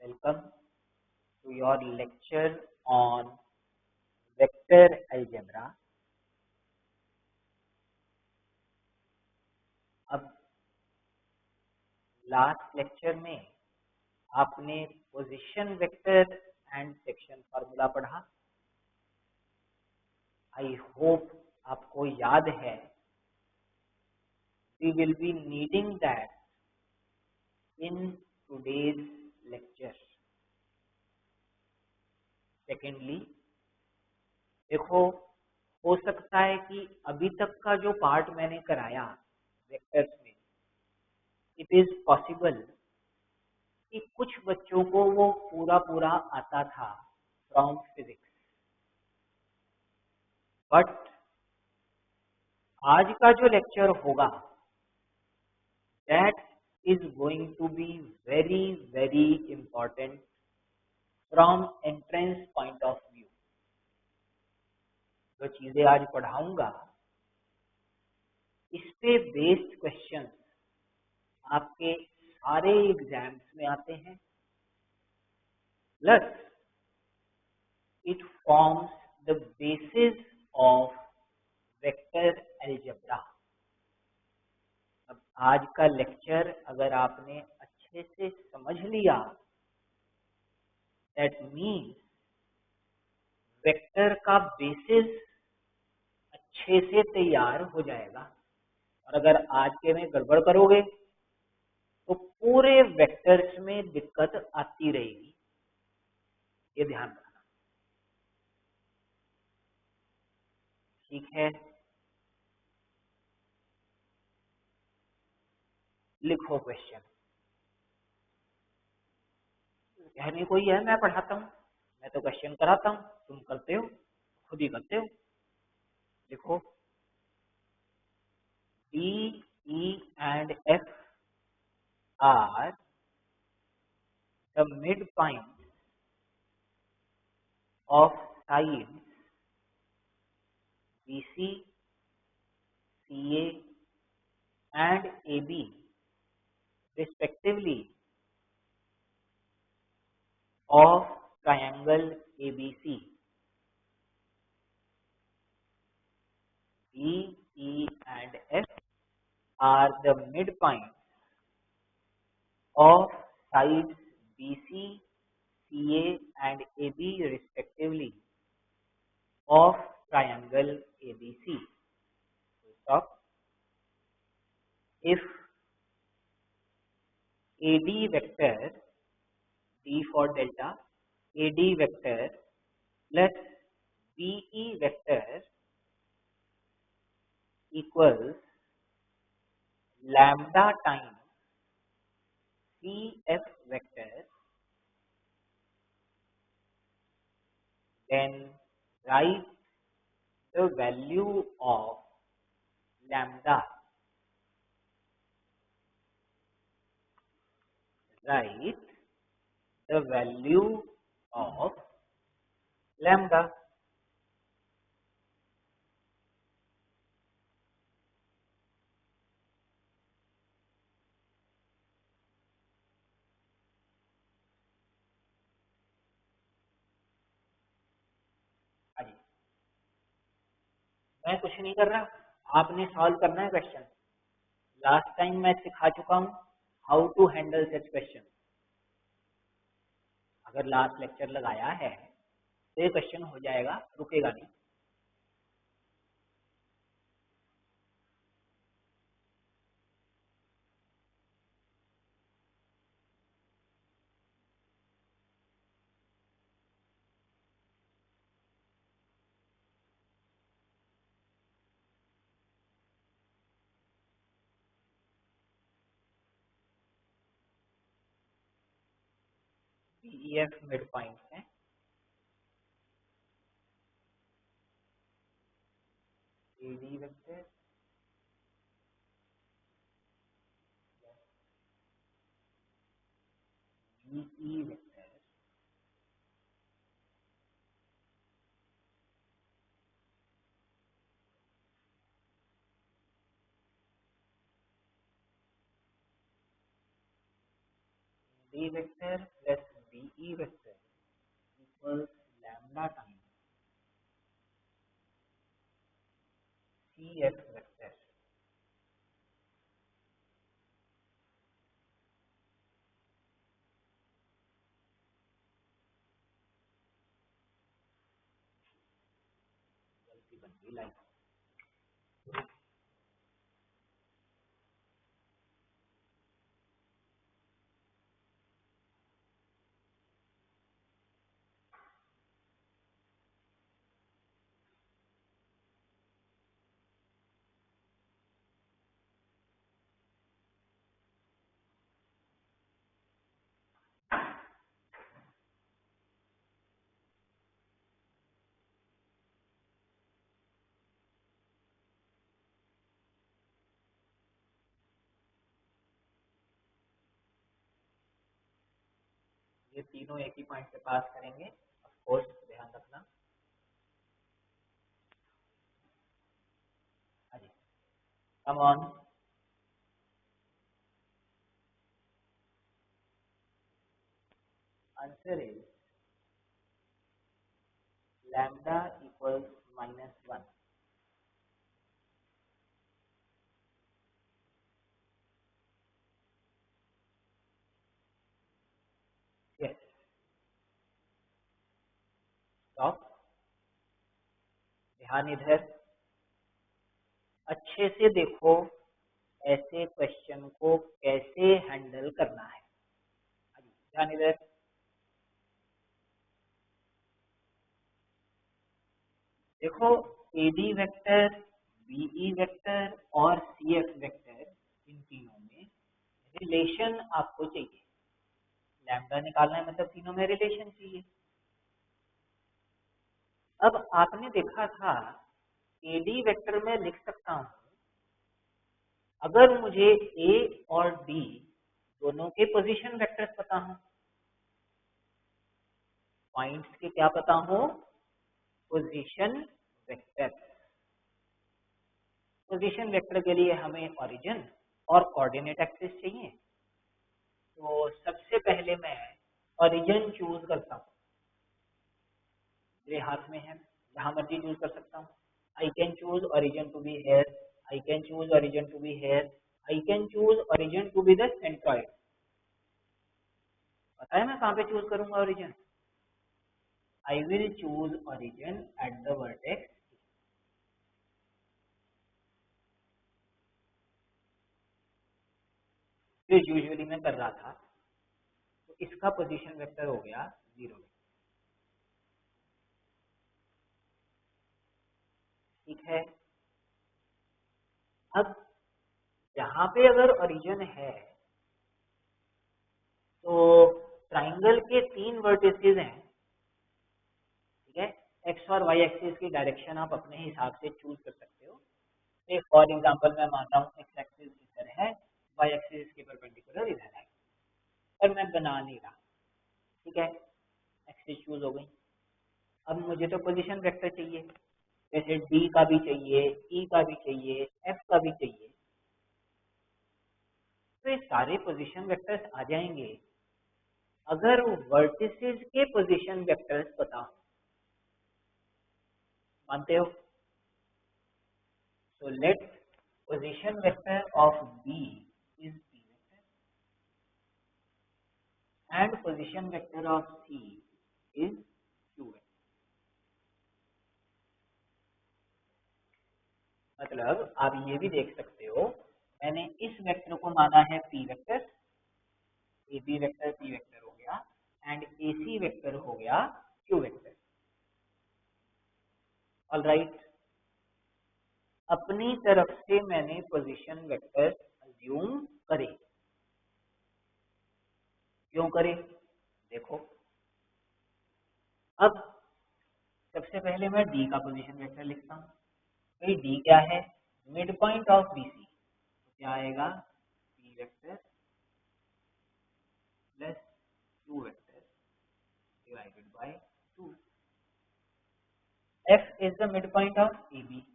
Welcome to your lecture on vector algebra. अब last lecture में आपने position vector and section formula पढ़ा। I hope आपको याद है। We will be needing that in today's lecture. Secondly, देखो, हो सकता है कि अभी तक का जो पार्ट मैंने कराया वेक्टर्स में, इट इज पॉसिबल कि कुछ बच्चों को वो पूरा आता था फ्रॉम फिजिक्स, बट आज का जो लेक्चर होगा that is going to be very very important from entrance point of view. जो चीजें आज पढ़ाऊंगा इस पे बेस्ड क्वेश्चन आपके सारे एग्जाम्स में आते हैं, plus it forms the basis of vector algebra. अब आज का लेक्चर अगर आपने अच्छे से समझ लिया, दैट मीन्स वेक्टर का बेसिस अच्छे से तैयार हो जाएगा। और अगर आज के में गड़बड़ करोगे तो पूरे वेक्टर्स में दिक्कत आती रहेगी, ये ध्यान रखना। ठीक है, लिखो क्वेश्चन। कहने को ही है मैं पढ़ाता हूँ, मैं तो क्वेश्चन कराता हूँ, तुम करते हो, खुद ही करते हो। लिखो, D, E and F are the midpoints of sides BC, CA and AB respectively of triangle ABC. D, E and F are the midpoints of sides BC, CA and AB respectively of triangle ABC. Stop. If AD vector, D for delta, AD vector plus BE vector equals lambda times CF vector, then write the value of lambda. Write the value of lambda. मैं कुछ नहीं कर रहा, आपने solve करना है question. Last time मैं सिखा चुका हूँ how to handle such question. अगर लास्ट लेक्चर लगाया है तो ये क्वेश्चन हो जाएगा, रुकेगा नहीं। EF मिड पॉइंट है, AD vector BE vector D vector plus बन गई लाइन। ये तीनों एक ही पॉइंट से पास करेंगे, ऑफ कोर्स ध्यान रखना। हाँ जी, come on. Answer is lambda equals -1। Yes, stop, ध्यान इधर, अच्छे से देखो ऐसे क्वेश्चन को कैसे हैंडल करना है। हाँ जी, ध्यान इधर। देखो, एडी वेक्टर, बीई वेक्टर और सीएफ वेक्टर, इन तीनों में रिलेशन आपको चाहिए। लैम्डा निकालना है मतलब तीनों में रिलेशन चाहिए। अब आपने देखा था एडी वेक्टर में लिख सकता हूं, अगर मुझे ए और डी दोनों के पोजीशन वेक्टर्स पता हो, पॉइंट्स के क्या पता हो, पोजीशन वेक्टर। पोजीशन वेक्टर के लिए हमें ओरिजिन और कोऑर्डिनेट एक्सिस चाहिए। तो सबसे पहले मैं ओरिजिन चूज करता हूँ, मेरे हाथ में है, जहां मर्जी चूज कर सकता हूँ। I can choose origin to be here, I can choose origin to be here, I can choose origin to be the centroid. पता है मैं कहाँ पे चूज करूंगा origin? I will choose origin at the vertex. जो usually मैं कर रहा था, तो इसका पोजीशन वेक्टर हो गया 0। ठीक है, अब यहाँ पे अगर ओरिजिन है तो ट्राइंगल के 3 वर्टिसेस हैं। ठीक है, एक्स और वाई एक्सिस की डायरेक्शन आप अपने हिसाब से चूज कर सकते हो। फॉर एग्जांपल मैं मान रहा हूँ एक्स एक्सिस इधर है, वाई एक्सिस इसके परपेंडिकुलर इधर है, पर मैं बना नहीं रहा। ठीक है, एक्सिस चूज हो गई। अब मुझे तो पोजीशन वेक्टर चाहिए, जैसे डी का भी चाहिए, ई का भी चाहिए, एफ का भी चाहिए। तो ये सारे पोजीशन वेक्टर्स आ जाएंगे अगर वर्टिसेस के पोजीशन वेक्टर्स पता हो। मानते हो? So let position vector of B is P vector and position vector of C is Q vector। मतलब आप ये भी देख सकते हो, मैंने इस वेक्टर को माना है P vector, AB vector P vector हो गया, एंड AC वेक्टर हो गया Q वेक्टर। ऑल राइट, अपनी तरफ से मैंने पोजीशन वेक्टर अज्यूम करे। क्यों करे? देखो, अब सबसे पहले मैं डी का पोजीशन वेक्टर लिखता हूँ। भाई डी क्या है? Mid point of BC. तो क्या आएगा? P vector plus Q vector divided by 2। F is the mid point of A B.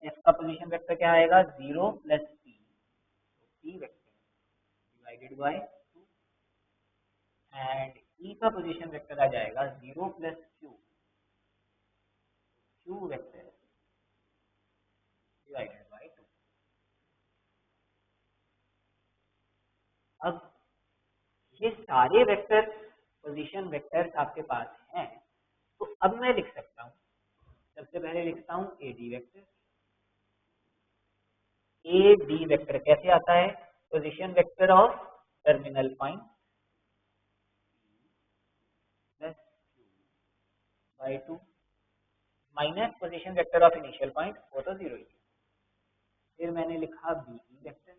F का पोजीशन वेक्टर क्या आएगा? 0 प्लस पी, तो P vector divided by 2। And E का पोजीशन वेक्टर आ जाएगा 0 plus Q, Q vector divided by 2। अब ये सारे वेक्टर्स, पोजीशन वेक्टर्स आपके पास हैं, तो अब मैं लिख सकता हूँ सबसे पहले लिखता हूँ A D vector. A D vector कैसे आता है? Position vector of terminal point plus by 2 minus position vector of initial point, वो तो 0 ही है। फिर मैंने लिखा B E vector,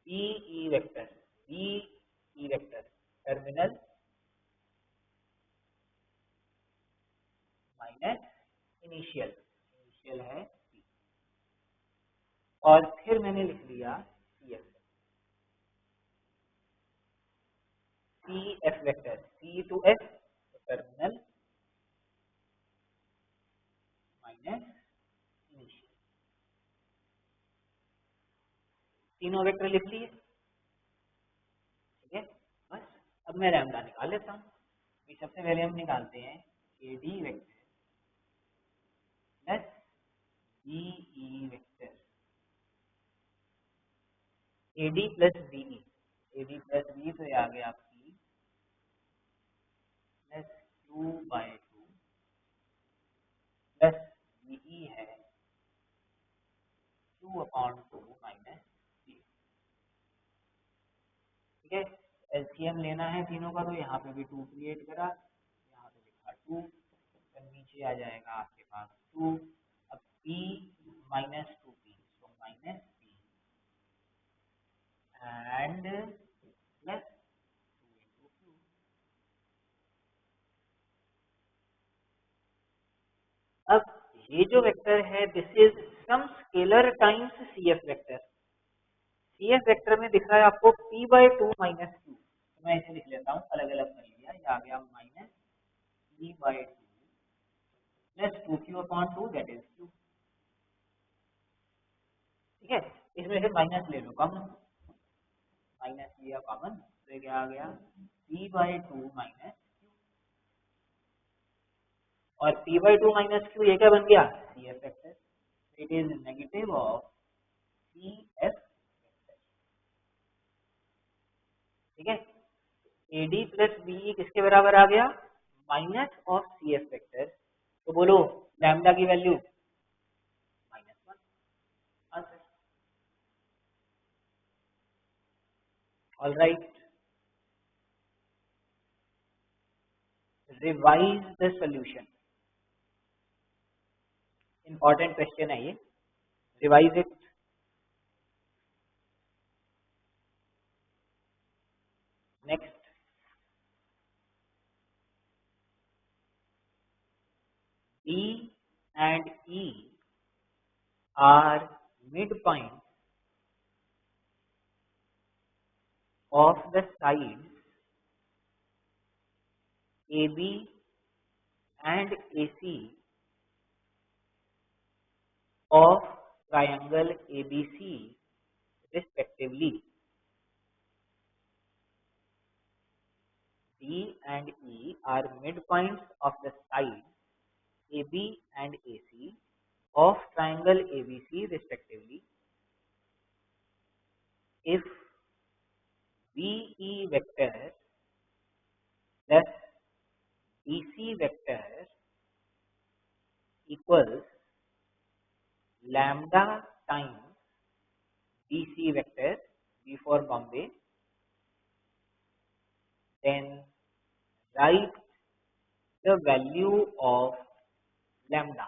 B E vector, B E vector terminal minus initial, initial है सी। और फिर मैंने लिख लिया C F vector, C to F terminal minus initial. तीनों वेक्टर लिख लिए, ठीक है। बस अब मैं लैम्डा निकाल लेता हूँ। सबसे पहले हम निकालते हैं A D vector plus B E vector, A D plus B E, A D plus B तो ये आ गया आपकी प्लस 2/2 प्लस बीई है 2/2 माइनस 3, ठीक है। एलसीएम लेना है तीनों का, तो यहाँ पे भी 2 क्रिएट करा, यहाँ पे लिखा 2, तो नीचे आ जाएगा आपके पास 2। अब p माइनस 2p, तो minus p and plus 2 into q। अब ये जो वेक्टर है this is some scalar times C F vector. C F vector में दिख रहा है आपको p/2 माइनस q, तो मैं इसे लिख लेता हूँ, अलग अलग कर लिया। ये आ गया minus p/2 plus 2q/2 that is q, ठीक है। इसमें से माइनस ले लो कॉमन, माइनस लिया कॉमन, तो ये क्या आ गया p/2 माइनस q। और p/2 माइनस q ये क्या बन गया? C F vector. It is negative of C F vector, ठीक है। ए डी प्लस बीई किसके बराबर आ गया? Minus of C F vector. तो बोलो लैम्डा की value -1 answer. All right, revise the solution. Important question है ये, revise it. Next, D and E are midpoint of the sides AB and AC of triangle ABC respectively. D and E are midpoints of the sides AB and AC of triangle ABC respectively. If BE vector plus BC vector equals lambda times BC vector, B for Bombay, then write the value of lambda.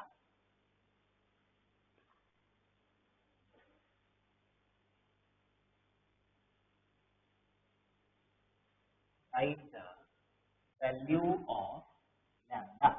Write the value of lambda.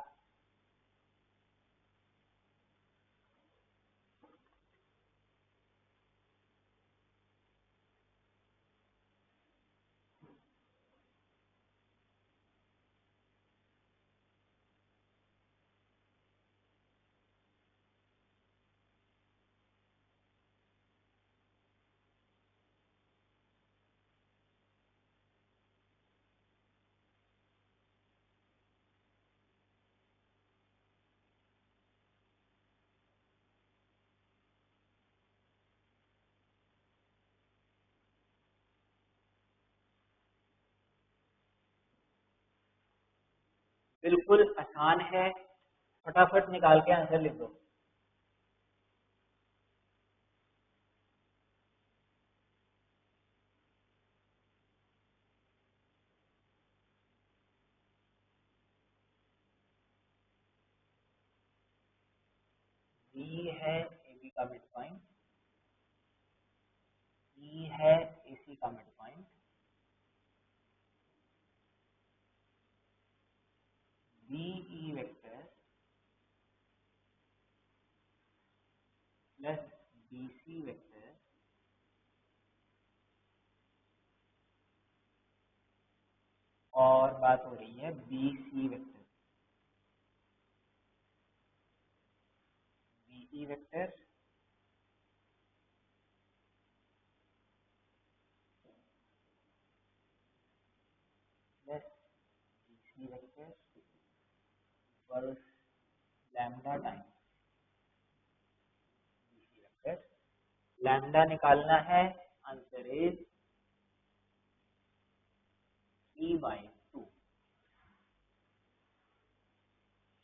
बिल्कुल आसान है, फटाफट निकाल के answer लिख दो। B है A B का मिड पॉइंट, ई है ए सी का mid point, B E vector plus B C vector और बात हो रही है B C vector, B E vector plus B C vector equals lambda times B C vector. Lambda निकालना है, answer is 3/2।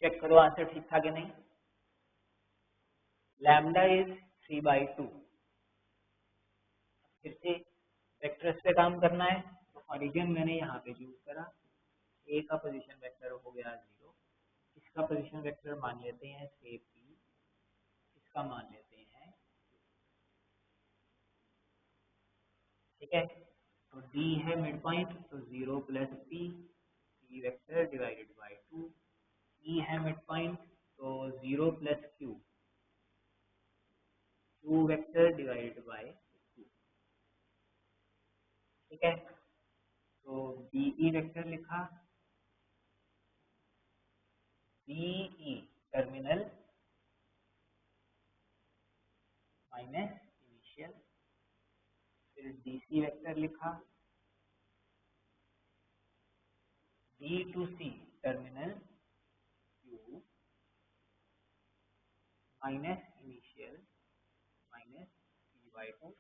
चेक करो आंसर ठीक था कि नहीं। Lambda is 3/2। फिर से वेक्टर्स पे काम करना है, तो ओरिजिन मैंने यहाँ पे यूज करा। ए का पोजीशन वेक्टर हो गया 0, इसका पोजीशन वेक्टर मान लेते हैं से पी, इसका मान लेते हैं, ठीक है। तो डी है मिड पॉइंट, तो 0 plus P, P vector divided by 2। E है मिड पॉइंट, तो 0 plus Q, Q vector divided by 2, ठीक है। तो बीई वेक्टर लिखा, बीई टर्मिनल माइनस इनिशियल, फिर डीसी वेक्टर लिखा, D to C terminal Q minus initial minus p/2,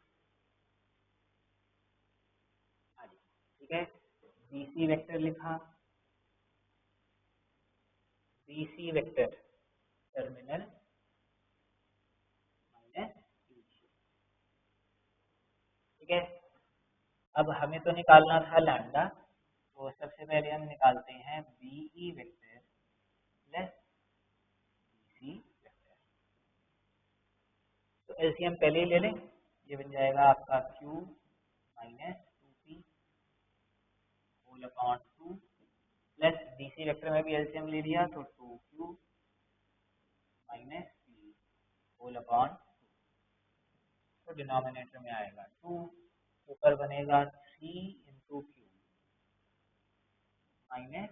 ठीक है। डीसी वेक्टर लिखा, D C vector terminal minus initial, ठीक है। अब हमें तो निकालना था लैम्डा, तो सबसे पहले हम निकालते हैं B E vector plus D C vector. तो एलसीएम पहले ही ले लें, ये बन जाएगा आपका Q minus 2p whole upon 2 plus D C vector में भी एलसीएम ले लिया, तो 2q minus p whole upon 2, तो डिनोमिनेटर में आएगा 2, ऊपर बनेगा 3 इंटू क्यू माइनस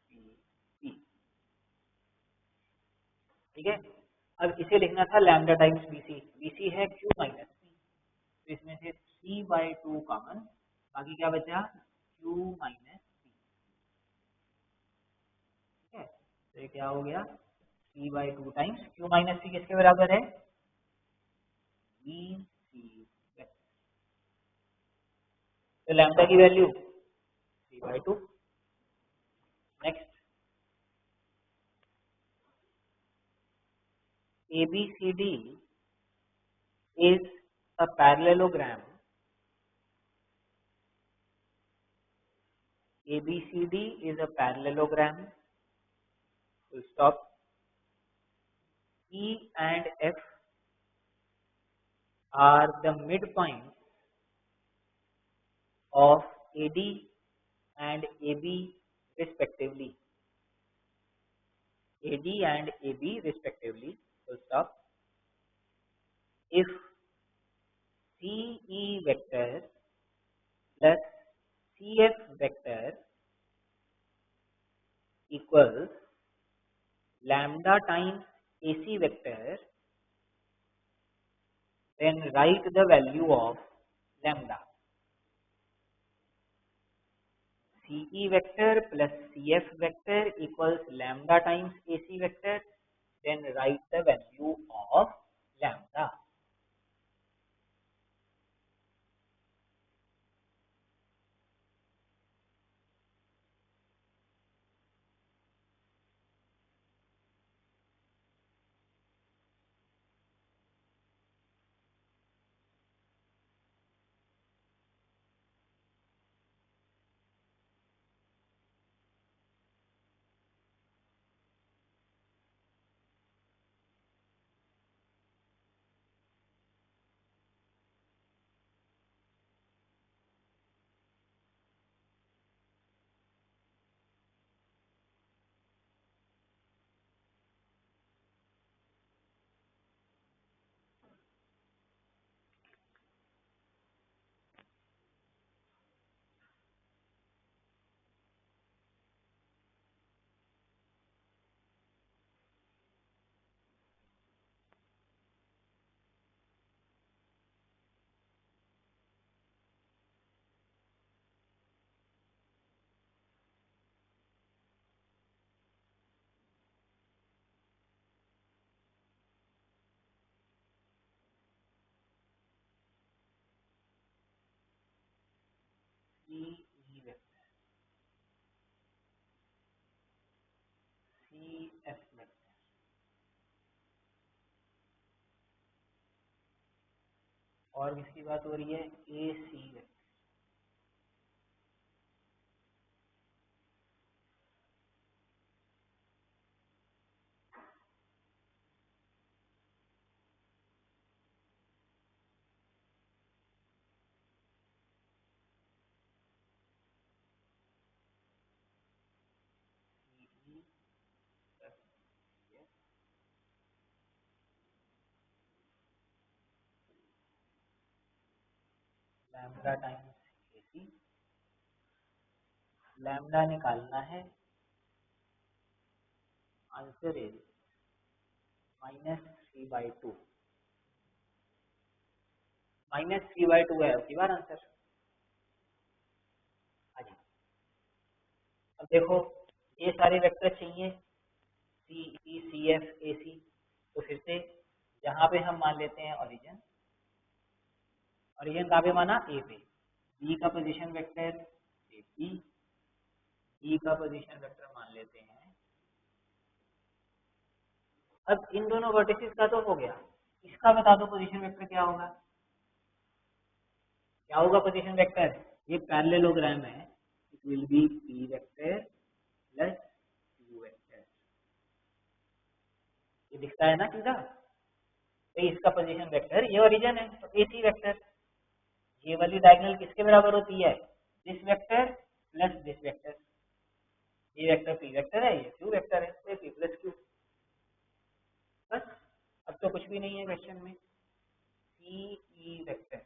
पी, ठीक है। अब इसे लिखना था लैम्डा टाइम्स बीसी, बीसी है क्यू माइनस पी, तो इसमें से 3/2 कॉमन, बाकी क्या बचा क्यू माइनस पी, ठीक है। तो ये क्या हो गया 3/2 टाइम्स क्यू माइनस पी किसके बराबर है, बी सी वेक्टर। तो लैम्डा की value 3/2। Next ABCD is a parallelogram, ABCD is a parallelogram, full stop. E and F are the midpoints of AD and AB respectively, AD and AB respectively, full stop. If CE vector plus CF vector equals lambda times AC vector, then write the value of lambda. CE vector plus CF vector equals lambda times AC vector, then write the value of lambda. C E vector, C F vector, और किसकी बात हो रही है, A C vector, lambda times A C, lambda निकालना है, answer is -3/2, -3/2 है आपकी बार आंसर। हाँ जी, अब देखो ये सारे वेक्टर चाहिए, सी ई सी एफ ए सी, तो फिर से यहाँ पे हम मान लेते हैं ओरिजिन, ओरिजिन कहाँ पे माना, ए पे, बी का position vector A B, B का पोजीशन वेक्टर मान लेते हैं। अब इन दोनों वर्टिसेस का तो हो गया, इसका बता दो पोजीशन वेक्टर क्या होगा, क्या होगा पोजीशन वेक्टर, ये पैरेललोग्राम है, it will be P vector plus Q vector, ये दिखता है ना सीधा, तो इसका पोजीशन वेक्टर, ये ओरिजिन है तो ए सी वेक्टर, ये वाली डायगोनल किसके बराबर होती है, this vector plus this vector, ये वेक्टर पी वेक्टर है, ये क्यू वेक्टर है, तो पी प्लस क्यू, बस अब तो कुछ भी नहीं है क्वेश्चन में, सी ई वेक्टर।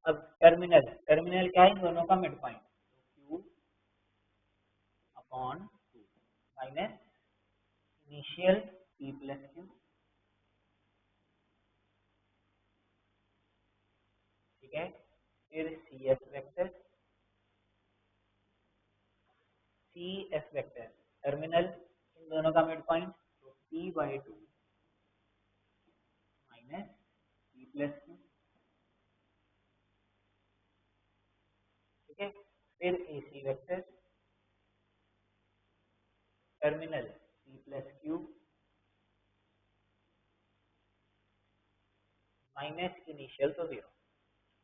अब टर्मिनल, टर्मिनल क्या है, इन दोनों का mid point, Q upon 2 minus initial P plus Q, ठीक है, फिर C F vector, C F vector, terminal इन दोनों का मिड पॉइंट, तो p/2 minus P plus Q, ठीक है, फिर A C vector, terminal p plus Q minus initial तो 0,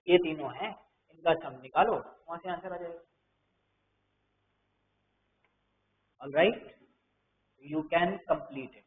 ये तीनों हैं, इनका सम निकालो, वहां से आंसर आ जाएगा। Alright, you can complete it.